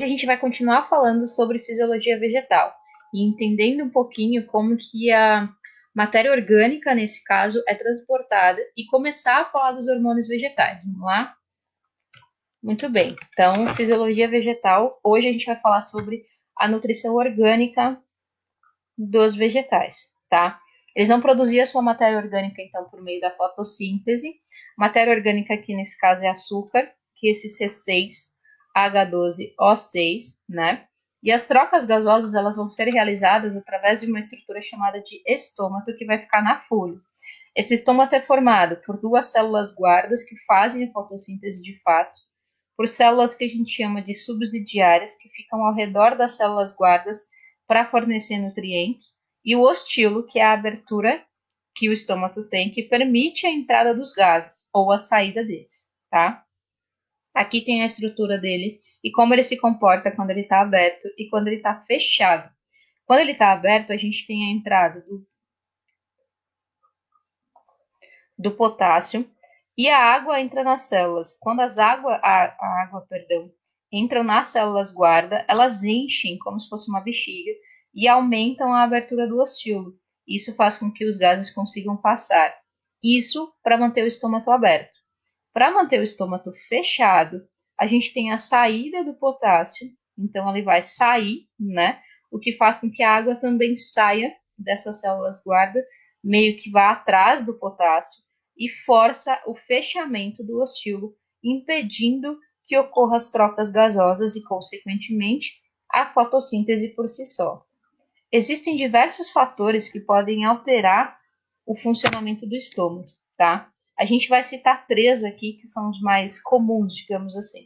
a gente vai continuar falando sobre fisiologia vegetal e entendendo um pouquinho como que a matéria orgânica, nesse caso, é transportada e começar a falar dos hormônios vegetais. Vamos lá? Muito bem. Então, fisiologia vegetal. Hoje a gente vai falar sobre a nutrição orgânica dos vegetais, tá? Eles vão produzir a sua matéria orgânica, então, por meio da fotossíntese. Matéria orgânica aqui, nesse caso, é açúcar, que é esse C6H12O6, né? E as trocas gasosas, elas vão ser realizadas através de uma estrutura chamada de estômato, que vai ficar na folha. Esse estômato é formado por duas células guardas que fazem a fotossíntese de fato, por células que a gente chama de subsidiárias, que ficam ao redor das células guardas para fornecer nutrientes, e o ostilo, que é a abertura que o estômago tem, que permite a entrada dos gases ou a saída deles, tá? Aqui tem a estrutura dele e como ele se comporta quando ele está aberto e quando ele está fechado. Quando ele está aberto, a gente tem a entrada do potássio e a água entra nas células. Quando a água, perdão, entram nas células guarda, elas enchem como se fosse uma bexiga e aumentam a abertura do ostilo. Isso faz com que os gases consigam passar. Isso para manter o estômago aberto. Para manter o estômago fechado, a gente tem a saída do potássio, então ele vai sair, né? O que faz com que a água também saia dessas células guarda, meio que vá atrás do potássio e força o fechamento do ostilo, impedindo que ocorram as trocas gasosas e, consequentemente, a fotossíntese por si só. Existem diversos fatores que podem alterar o funcionamento do estômago, tá? A gente vai citar três aqui que são os mais comuns, digamos assim.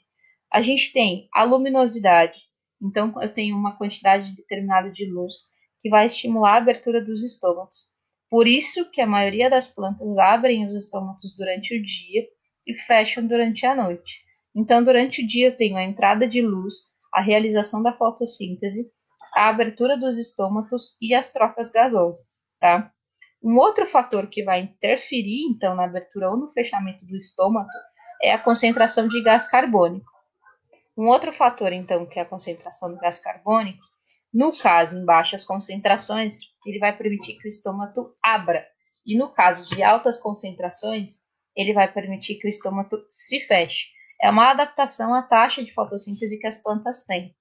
A gente tem a luminosidade, então eu tenho uma quantidade determinada de luz que vai estimular a abertura dos estômagos. Por isso que a maioria das plantas abrem os estômagos durante o dia e fecham durante a noite. Então, durante o dia eu tenho a entrada de luz, a realização da fotossíntese, a abertura dos estômagos e as trocas gasosas, tá? Um outro fator que vai interferir, então, na abertura ou no fechamento do estômago é a concentração de gás carbônico. Um outro fator, então, que é a concentração do gás carbônico, no caso, em baixas concentrações, ele vai permitir que o estômago abra. E no caso de altas concentrações, ele vai permitir que o estômago se feche. É uma adaptação à taxa de fotossíntese que as plantas têm.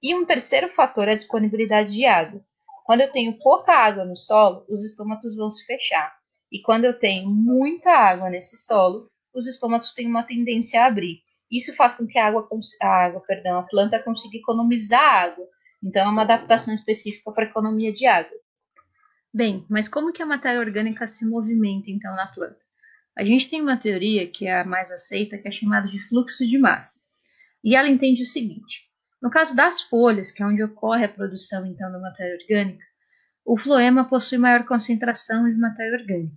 E um terceiro fator é a disponibilidade de água. Quando eu tenho pouca água no solo, os estômatos vão se fechar. E quando eu tenho muita água nesse solo, os estômatos têm uma tendência a abrir. Isso faz com que a planta consiga economizar água. Então, é uma adaptação específica para a economia de água. Bem, mas como que a matéria orgânica se movimenta, então, na planta? A gente tem uma teoria que é a mais aceita, que é chamada de fluxo de massa. E ela entende o seguinte: no caso das folhas, que é onde ocorre a produção então da matéria orgânica, o floema possui maior concentração de matéria orgânica.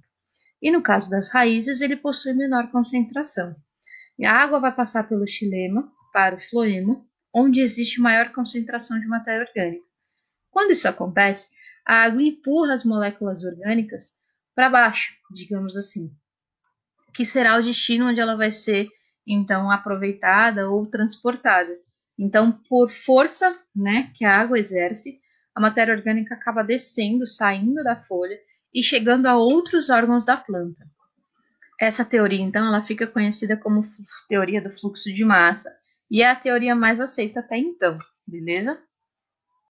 E no caso das raízes, ele possui menor concentração. E a água vai passar pelo xilema para o floema, onde existe maior concentração de matéria orgânica. Quando isso acontece, a água empurra as moléculas orgânicas para baixo, digamos assim, que será o destino onde ela vai ser então aproveitada ou transportada. Então, por força, né, que a água exerce, a matéria orgânica acaba descendo, saindo da folha e chegando a outros órgãos da planta. Essa teoria, então, ela fica conhecida como teoria do fluxo de massa e é a teoria mais aceita até então, beleza?